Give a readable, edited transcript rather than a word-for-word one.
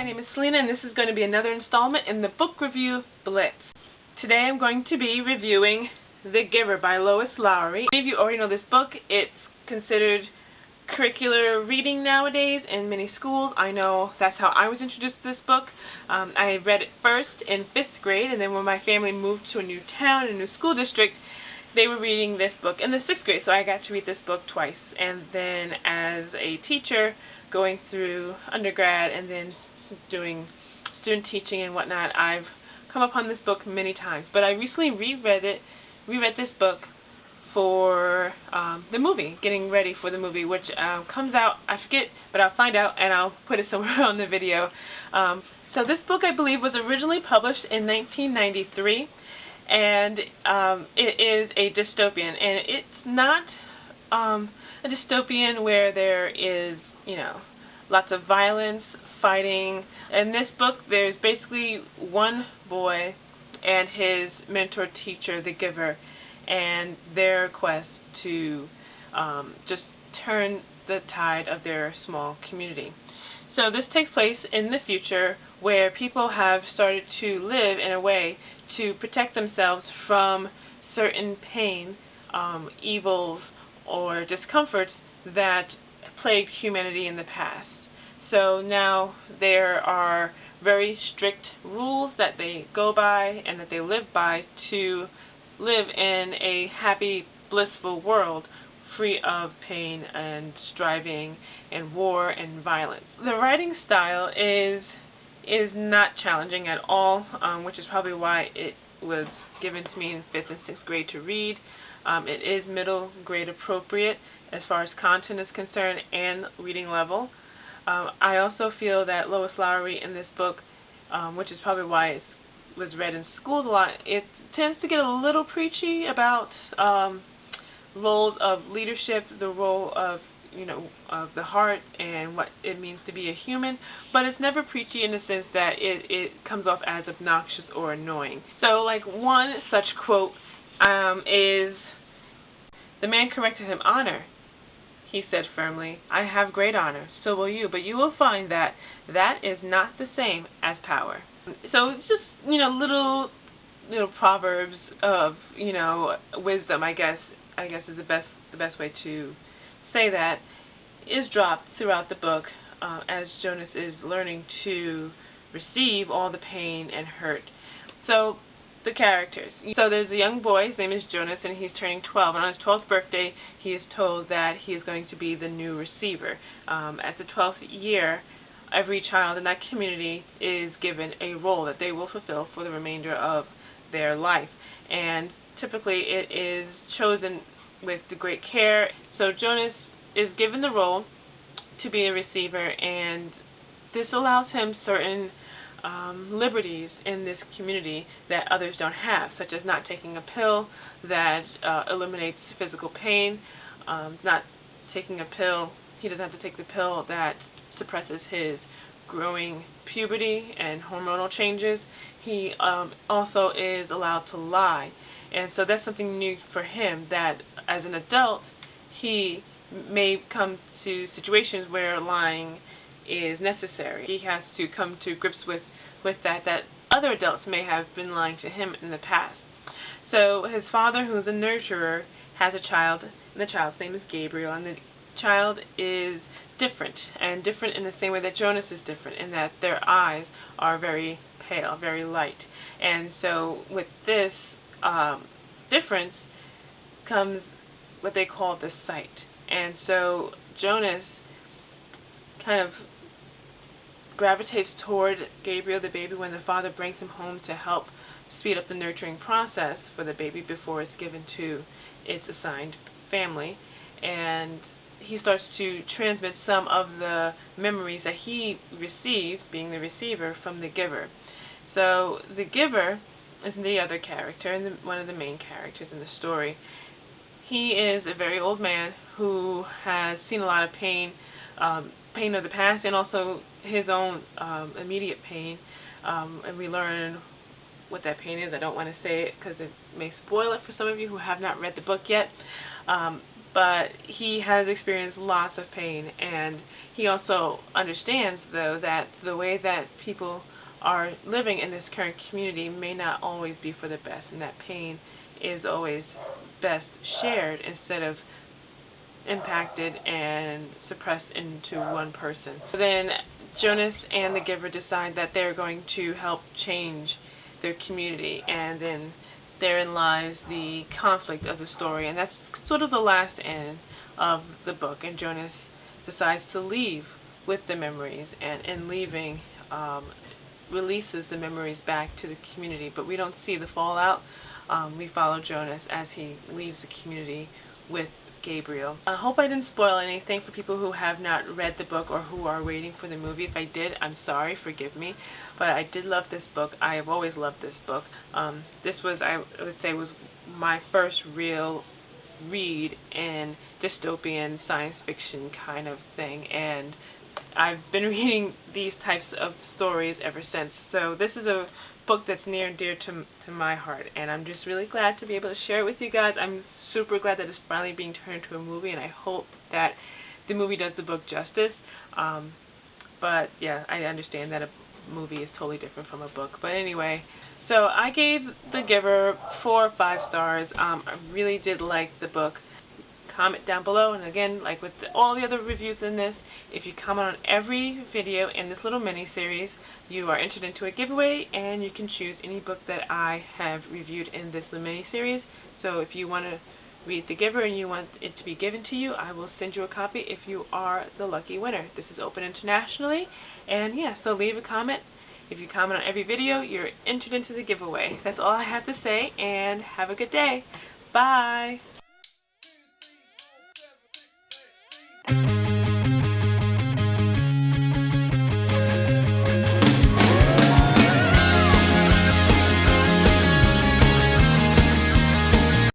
name is Selena, and this is going to be another installment in the book review Blitz. Today I'm going to be reviewing The Giver by Lois Lowry. Many of you already know this book. It's considered curricular reading nowadays in many schools. I know that's how I was introduced to this book. I read it first in 5th grade, and then when my family moved to a new town, a new school district, they were reading this book in the 6th grade, so I got to read this book twice. And then as a teacher, going through undergrad and then doing student teaching and whatnot, I've come upon this book many times. But I recently reread this book for the movie, getting ready for the movie, which comes out, I forget, but I'll find out and I'll put it somewhere on the video. So this book, I believe, was originally published in 1993, and it is a dystopian, and it's not a dystopian where there is, lots of violence, fighting. In this book, there's basically one boy and his mentor teacher, the Giver, and their quest to just turn the tide of their small community. So this takes place in the future where people have started to live in a way to protect themselves from certain pain, evils, or discomforts that plagued humanity in the past. So now there are very strict rules that they go by and that they live by to live in a happy, blissful world free of pain and striving and war and violence. The writing style is not challenging at all, which is probably why it was given to me in 5th and 6th grade to read. It is middle grade appropriate as far as content is concerned and reading level. I also feel that Lois Lowry in this book, which is probably why it was read in schools a lot, it tends to get a little preachy about roles of leadership, the role of of the heart and what it means to be a human, but it's never preachy in the sense that it comes off as obnoxious or annoying. So, like, one such quote is, "The man corrected him, 'Honor,' he said firmly. 'I have great honor, so will you, but you will find that that is not the same as power.'" So it's just, little proverbs of, wisdom, I guess is the best way to say that, is dropped throughout the book as Jonas is learning to receive all the pain and hurt. So the characters. So there's a young boy, his name is Jonas, and he's turning 12. And on his 12th birthday, he is told that he is going to be the new receiver. At the 12th year, every child in that community is given a role that they will fulfill for the remainder of their life. And typically it is chosen with the great care. So Jonas is given the role to be a receiver, and this allows him certain liberties in this community that others don't have, such as not taking a pill that eliminates physical pain, not taking a pill, he doesn't have to take the pill that suppresses his growing puberty and hormonal changes. He also is allowed to lie, and so that's something new for him, that as an adult he may come to situations where lying is necessary. He has to come to grips with that other adults may have been lying to him in the past. So his father, who's a nurturer, has a child, and the child's name is Gabriel, and the child is different in the same way that Jonas is different, in that their eyes are very pale, very light. And so with this difference comes what they call the sight. And so Jonas kind of gravitates toward Gabriel, the baby, when the father brings him home to help speed up the nurturing process for the baby before it's given to its assigned family. And he starts to transmit some of the memories that he receives, being the receiver, from the Giver. So the Giver is the other character, and one of the main characters in the story. He is a very old man who has seen a lot of pain of the past, and also his own immediate pain. And we learn what that pain is. I don't want to say it because it may spoil it for some of you who have not read the book yet. But he has experienced lots of pain, and he also understands, though, that the way that people are living in this current community may not always be for the best, and that pain is always best shared instead of impacted and suppressed into one person. So then Jonas and the Giver decide that they're going to help change their community, and then therein lies the conflict of the story, and that's sort of the last end of the book. And Jonas decides to leave with the memories, and in leaving releases the memories back to the community, but we don't see the fallout. We follow Jonas as he leaves the community with Gabriel. I hope I didn't spoil anything for people who have not read the book or who are waiting for the movie. If I did, I'm sorry, forgive me, but I did love this book. I have always loved this book. This was, I would say, was my first real read in dystopian science fiction kind of thing, and I've been reading these types of stories ever since. So this is a book that's near and dear to my heart, and I'm just really glad to be able to share it with you guys. I'm super glad that it's finally being turned into a movie, and I hope that the movie does the book justice. But yeah, I understand that a movie is totally different from a book. But anyway, so I gave The Giver 4 or 5 stars. I really did like the book. Comment down below, and again, like with all the other reviews in this, if you comment on every video in this little mini-series, you are entered into a giveaway, and you can choose any book that I have reviewed in this mini-series. So if you want to read The Giver and you want it to be given to you, I will send you a copy if you are the lucky winner. This is open internationally, and yeah, so leave a comment. If you comment on every video, you're entered into the giveaway. That's all I have to say, and have a good day. Bye!